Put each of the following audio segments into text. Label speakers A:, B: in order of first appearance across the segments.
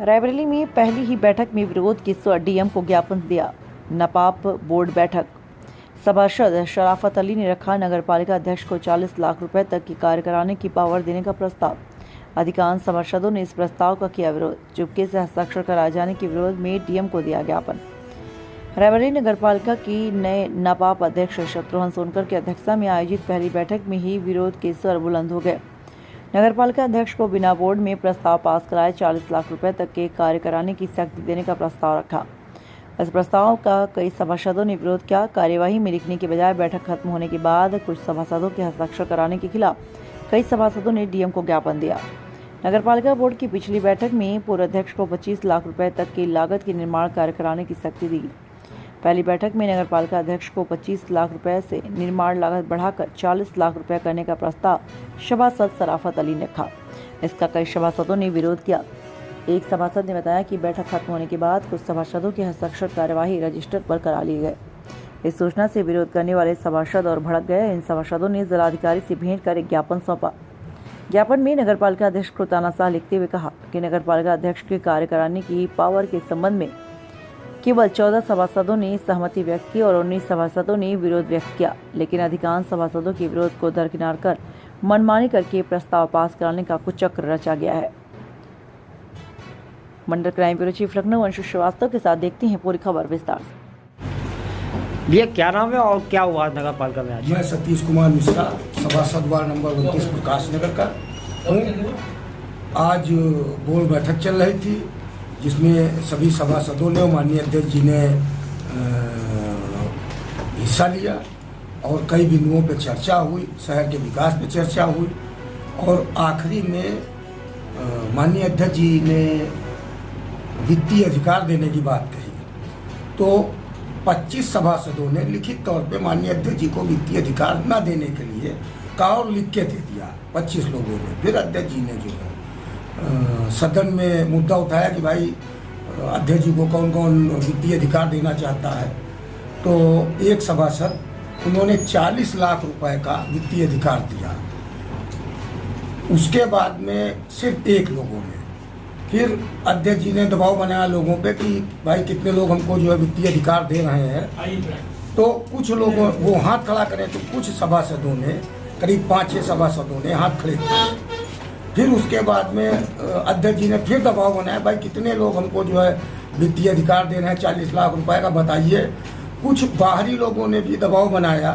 A: रायबरेली में पहली ही बैठक में विरोध के स्वर डीएम को ज्ञापन दिया। नपाप बोर्ड बैठक। सभासद शराफत अली ने रखा नगरपालिका अध्यक्ष को 40 लाख रुपए तक की कार्य कराने की पावर देने का प्रस्ताव। अधिकांश सभासदों ने इस प्रस्ताव का किया विरोध। चुपके से हस्ताक्षर कराए जाने के विरोध में डीएम को दिया ज्ञापन। रायबरेली नगरपालिका की नए नपाप अध्यक्ष शत्रुघ्न सोनकर की अध्यक्षता में आयोजित पहली बैठक में ही विरोध के स्वर बुलंद हो गए। नगरपालिका अध्यक्ष को बिना बोर्ड में प्रस्ताव पास कराए 40 लाख रुपए तक के कार्य कराने की शक्ति देने का प्रस्ताव रखा। इस प्रस्ताव का कई सभासदों ने विरोध किया। कार्यवाही में लिखने के बजाय बैठक खत्म होने के बाद कुछ सभासदों के हस्ताक्षर कराने के खिलाफ कई सभासदों ने डीएम को ज्ञापन दिया। नगरपालिका बोर्ड की पिछली बैठक में पूर्व अध्यक्ष को 25 लाख रुपए तक की लागत के निर्माण कार्य कराने की शक्ति दी। पहली बैठक में नगरपालिका अध्यक्ष को 25 लाख रुपए से निर्माण लागत बढ़ाकर 40 लाख रुपए करने का प्रस्ताव सभासद शराफत अली ने रखा। इसका कई सभासदों ने विरोध किया। एक सभासद ने बताया कि बैठक खत्म होने के बाद कुछ सभासदों के हस्ताक्षर कार्यवाही रजिस्टर पर करा लिए गए। इस सूचना से विरोध करने वाले सभासद और भड़क गए। इन सभासदों ने जिलाधिकारी से भेंट कर एक ज्ञापन सौंपा। ज्ञापन में नगरपालिका अध्यक्ष को तानाशाह लिखते हुए कहा कि नगरपालिका अध्यक्ष के कार्य कराने की पावर के संबंध में केवल 14 सभासदों ने सहमति व्यक्त की और 19 सभासदों ने विरोध व्यक्त किया, लेकिन अधिकांश सभासदों के विरोध को दरकिनार कर मनमानी करके प्रस्ताव पास कराने का कुचक्र रचा गया है। मंडल crime bureau chief Lucknow Anshu Srivastava के साथ देखते हैं पूरी खबर विस्तार से।
B: भैया क्या नाम है और क्या हुआ नगर पालिका में आज?
C: मैं सतीश कुमार मिश्रा, सभासद वार्ड नंबर 29 प्रकाश नगर का हूँ। आज बोर्ड बैठक चल रही थी जिसमें सभी सभासदों ने और माननीय अध्यक्ष जी ने हिस्सा लिया और कई बिंदुओं पर चर्चा हुई, शहर के विकास पर चर्चा हुई और आखिरी में माननीय अध्यक्ष जी ने वित्तीय अधिकार देने की बात कही। तो 25 सभासदों ने लिखित तौर पे माननीय अध्यक्ष जी को वित्तीय अधिकार न देने के लिए कहा और लिख के दे दिया 25 लोगों ने। फिर अध्यक्ष जी ने जो है सदन में मुद्दा उठाया कि भाई अध्यक्ष जी को कौन कौन वित्तीय अधिकार देना चाहता है। तो एक सभासद उन्होंने 40 लाख रुपए का वित्तीय अधिकार दिया। उसके बाद में सिर्फ एक लोगों ने, फिर अध्यक्ष जी ने दबाव बनाया लोगों पे कि भाई कितने लोग हमको जो है वित्तीय अधिकार दे रहे हैं। तो कुछ लोगों वो हाथ खड़ा करें तो कुछ सभासदों ने, करीब 5-6 सभासदों ने हाथ खड़े किए। फिर उसके बाद में अध्यक्ष जी ने फिर दबाव बनाया, भाई कितने लोग हमको जो है वित्तीय अधिकार दे रहे हैं 40 लाख रुपए का बताइए। कुछ बाहरी लोगों ने भी दबाव बनाया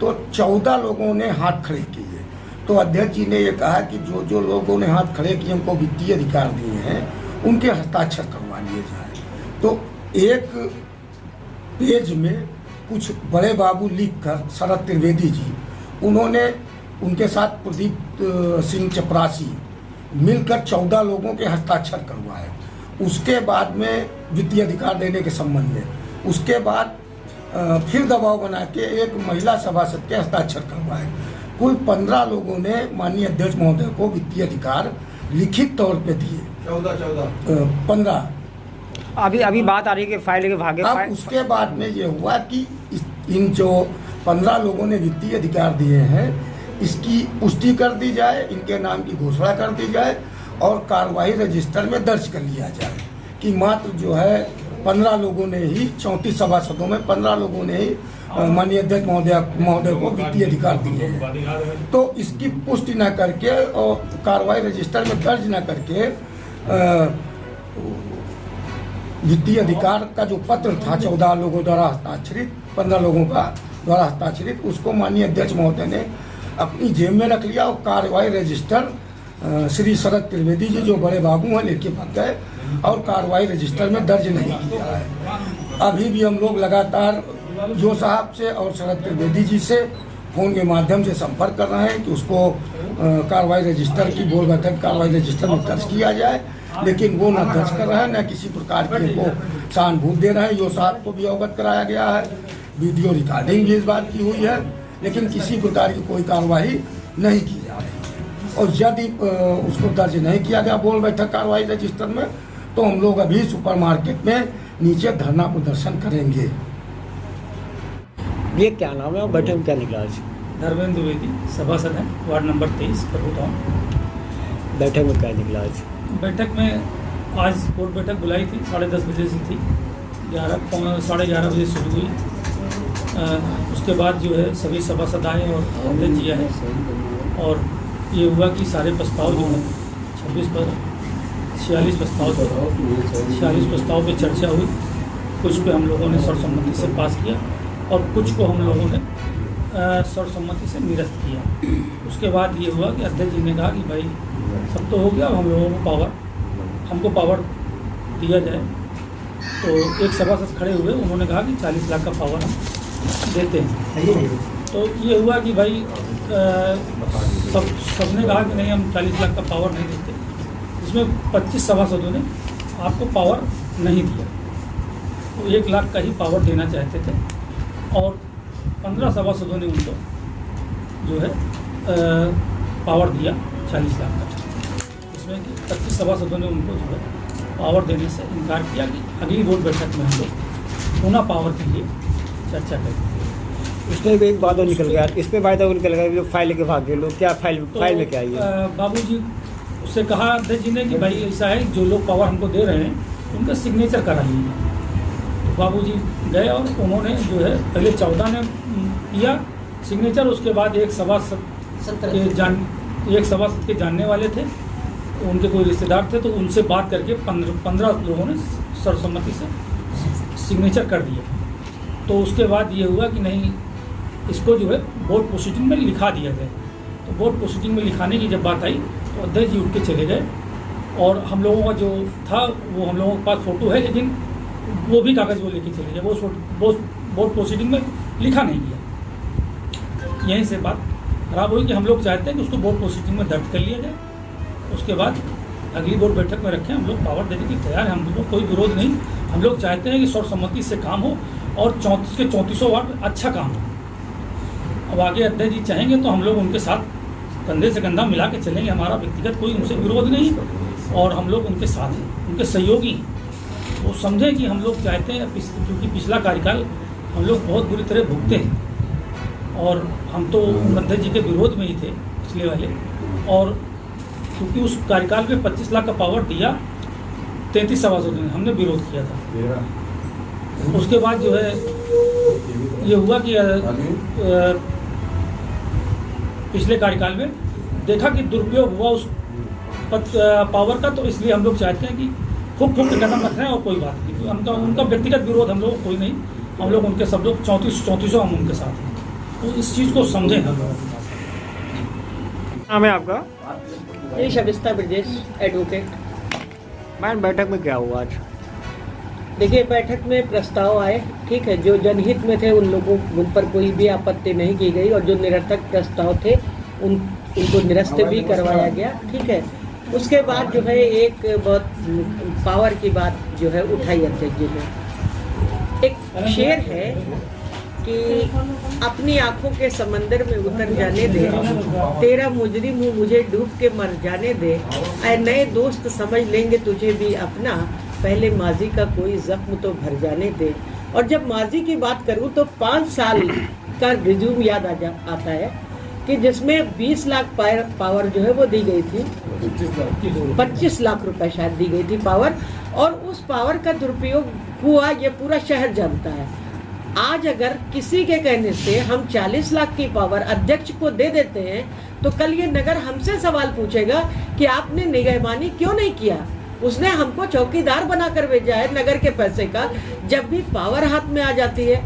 C: तो 14 लोगों ने हाथ खड़े किए। तो अध्यक्ष जी ने ये कहा कि जो जो लोगों ने हाथ खड़े किए हमको वित्तीय अधिकार दिए हैं उनके हस्ताक्षर करवा लिए जाए। तो एक पेज में कुछ बड़े बाबू लिख कर शरद त्रिवेदी जी, उन्होंने उनके साथ प्रदीप सिंह चपरासी मिलकर 14 लोगों के हस्ताक्षर करवाए। उसके बाद में वित्तीय अधिकार देने के संबंध में उसके बाद फिर दबाव बना के एक महिला सभासद के हस्ताक्षर करवाए। कुल 15 लोगों ने माननीय अध्यक्ष महोदय को वित्तीय अधिकार लिखित तौर पे दिए। 15
B: अभी बात आ रही है कि फाइल के भागे।
C: अब उसके बाद में ये हुआ कि इन जो 15 लोगों ने वित्तीय अधिकार दिए हैं इसकी पुष्टि कर दी जाए, इनके नाम की घोषणा कर दी जाए और कार्रवाई रजिस्टर में दर्ज कर लिया जाए कि मात्र जो है 15 लोगों ने ही, 34 सभासदों में 15 लोगों ने ही माननीय अध्यक्ष महोदय को वित्तीय अधिकार दिए हैं। तो इसकी पुष्टि न करके और कार्रवाई रजिस्टर में दर्ज न करके वित्तीय अधिकार का जो पत्र था 14 लोगों द्वारा हस्ताक्षरित, 15 लोगों का द्वारा हस्ताक्षरित, उसको माननीय अध्यक्ष महोदय ने अपनी जेब में रख लिया और कार्रवाई रजिस्टर श्री शरद त्रिवेदी जी जो बड़े बाबू हैं लेके भाग गए और कार्रवाई रजिस्टर में दर्ज नहीं किया है। अभी भी हम लोग लगातार जो साहब से और शरद त्रिवेदी जी से फोन के माध्यम से संपर्क कर रहे हैं कि उसको कार्रवाई रजिस्टर की बोल बैठक कार्रवाई रजिस्टर में दर्ज किया जाए, लेकिन वो न दर्ज कर रहे हैं, न किसी प्रकार की को सहानुभूति दे रहे हैं। यो साहब को भी अवगत कराया गया है, वीडियो रिकॉर्डिंग भी इस बात की हुई है, लेकिन किसी प्रकार की कोई कार्रवाई नहीं की जा रही। और यदि उसको दर्ज नहीं किया गया बोल बैठक कार्रवाई रजिस्टर में तो हम लोग अभी सुपरमार्केट में नीचे धरना प्रदर्शन करेंगे।
B: ये क्या नाम है और बैठक में क्या निकला आज?
D: धर्मेंद्र द्विवेदी सभासद हैं वार्ड नंबर 23 प्रभु टाउन।
B: बैठक में क्या निकला आज?
D: बैठक में आज बोर्ड बैठक बुलाई थी, 10:30 बजे से थी, 11 बजे शुरू हुई। उसके बाद जो है सभी सभासद आए और अध्यक्ष जी आए और ये हुआ कि सारे प्रस्ताव जो है 46 प्रस्ताव थे, 46 प्रस्ताव पे चर्चा हुई। कुछ पे हम लोगों ने सर्वसम्मति से पास किया और कुछ को हम लोगों ने सर्वसम्मति से निरस्त किया। उसके बाद ये हुआ कि अध्यक्ष जी ने कहा कि भाई सब तो हो गया, हम लोगों को हमको पावर दिया जाए। तो एक सभासद खड़े हुए, उन्होंने कहा कि 40 लाख का पावर हम देते हैं। तो ये हुआ कि भाई सबने कहा कि नहीं, हम 40 लाख का पावर नहीं देते। इसमें 25 सभासदों ने आपको पावर नहीं दिया, तो 1 लाख का ही पावर देना चाहते थे और 15 सभासदों ने उनको जो है पावर दिया 40 लाख का। इसमें कि 25 सभासदों ने उनको जो है पावर देने से इनकार किया कि अगली बोर्ड बैठक में हम लोग पुनः पावर के लिए चर्चा करेंगे।
B: उसमें भी एक बात और निकल गया, इस पे वायदा निकल गया, जो फाइल लेके भाग गए लोग। क्या फाइल में क्या है?
D: बाबूजी उससे कहा अध्यक्ष जी ने कि भाई ऐसा है, जो लोग पावर हमको दे रहे हैं उनका सिग्नेचर करा लीजिए। तो बाबूजी गए और उन्होंने जो है पहले 14 ने किया सिग्नेचर। उसके बाद एक सभासद के जानने वाले थे, उनके कोई रिश्तेदार थे, तो उनसे बात करके 15 लोगों ने सर्वसम्मति से सिग्नेचर कर दिया। तो उसके बाद ये हुआ कि नहीं, इसको जो है बोर्ड प्रोसीडिंग में लिखा दिया गया। तो बोर्ड प्रोसीडिंग में लिखाने की जब बात आई तो अध्यक्ष जी उठ के चले गए और हम लोगों का जो था वो हम लोगों के पास फ़ोटो है, लेकिन वो भी कागज़ वो लेके चले गए, वो बोर्ड प्रोसीडिंग में लिखा नहीं गया। यहीं से बात खराब हुई कि हम लोग चाहते हैं कि उसको बोर्ड प्रोसीडिंग में दर्ज कर लिया जाए, उसके बाद अगली बोर्ड बैठक में रखें। हम लोग पावर देने की तैयार हैं, हम लोग कोई विरोध नहीं। हम लोग चाहते हैं कि सर्वसम्मति से काम हो और 34 के 34 वार्ड अच्छा काम हो। अब आगे अध्यक्ष जी चाहेंगे तो हम लोग उनके साथ कंधे से कंधा मिला के चलेंगे। हमारा व्यक्तिगत कोई उनसे विरोध नहीं और हम लोग उनके साथ हैं, उनके सहयोगी हैं। वो समझें कि हम लोग चाहते हैं, क्योंकि पिछला कार्यकाल हम लोग बहुत बुरी तरह भुगते हैं और हम तो अध्यक्ष जी के विरोध में ही थे पिछले वाले। और क्योंकि उस कार्यकाल में 25 लाख का पावर दिया 33 सभासदों ने, हमने विरोध किया था। उसके बाद जो है ये हुआ कि पिछले कार्यकाल में देखा कि दुरुपयोग हुआ उस पावर का, तो इसलिए हम लोग चाहते हैं कि खूब कदम रख रहे हैं और कोई बात नहीं। तो उनका व्यक्तिगत विरोध हम लोग कोई नहीं, हम लोग उनके सब लोग 34 हम उनके साथ हैं। तो इस चीज़ को समझें हम लोग।
B: नाम है आपका?
E: ये शबिस्ता ब्रजेश एडवोकेट।
B: मैम बैठक में क्या हुआ आज?
E: देखिए, बैठक में प्रस्ताव आए, ठीक है, जो जनहित में थे उन पर कोई भी आपत्ति नहीं की गई और जो निरर्थक प्रस्ताव थे उनको निरस्त भी करवाया गया, ठीक है। उसके बाद जो है एक बहुत पावर की बात जो है उठाई अध्यक्ष जी ने। एक शेर है कि अपनी आंखों के समंदर में उतर जाने दे, तेरा मुजरिम हूँ मुझे डूब के मर जाने दे, ऐ नए दोस्त समझ लेंगे तुझे भी अपना, पहले माजी का कोई जख्म तो भर जाने दे। और जब माजी की बात करूँ तो 5 साल का रिज्यूम याद आता है कि जिसमें 20 लाख पावर जो है वो दी गई थी, 25 लाख रुपए शायद दी गई थी पावर, और उस पावर का दुरुपयोग हुआ ये पूरा शहर जानता है। आज अगर किसी के कहने से हम 40 लाख की पावर अध्यक्ष को दे देते हैं तो कल ये नगर हमसे सवाल पूछेगा कि आपने निगहबानी क्यों नहीं किया। उसने हमको चौकीदार बनाकर भेजा है नगर के पैसे का। जब भी पावर हाथ में आ जाती है,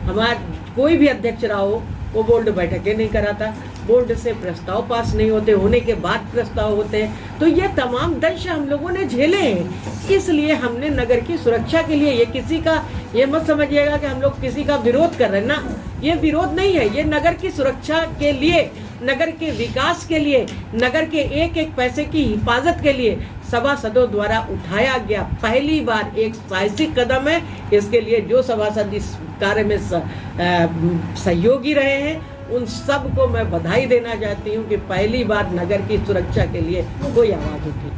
E: हमारा कोई भी अध्यक्ष रहा हो वो बोर्ड बैठकें नहीं कराता, बोर्ड से प्रस्ताव पास नहीं होते, होने के बाद प्रस्ताव होते हैं। तो ये तमाम दंश हम लोगों ने झेले हैं। इसलिए हमने नगर की सुरक्षा के लिए, ये किसी का, ये मत समझिएगा कि हम लोग किसी का विरोध कर रहे हैं ना, ये विरोध नहीं है, ये नगर की सुरक्षा के लिए, नगर के विकास के लिए, नगर के एक एक पैसे की हिफाजत के लिए सभासदों द्वारा उठाया गया पहली बार एक साहसिक कदम है। इसके लिए जो सभासद इस कार्य में सहयोगी रहे हैं उन सब को मैं बधाई देना चाहती हूँ कि पहली बार नगर की सुरक्षा के लिए कोई आवाज़ उठी।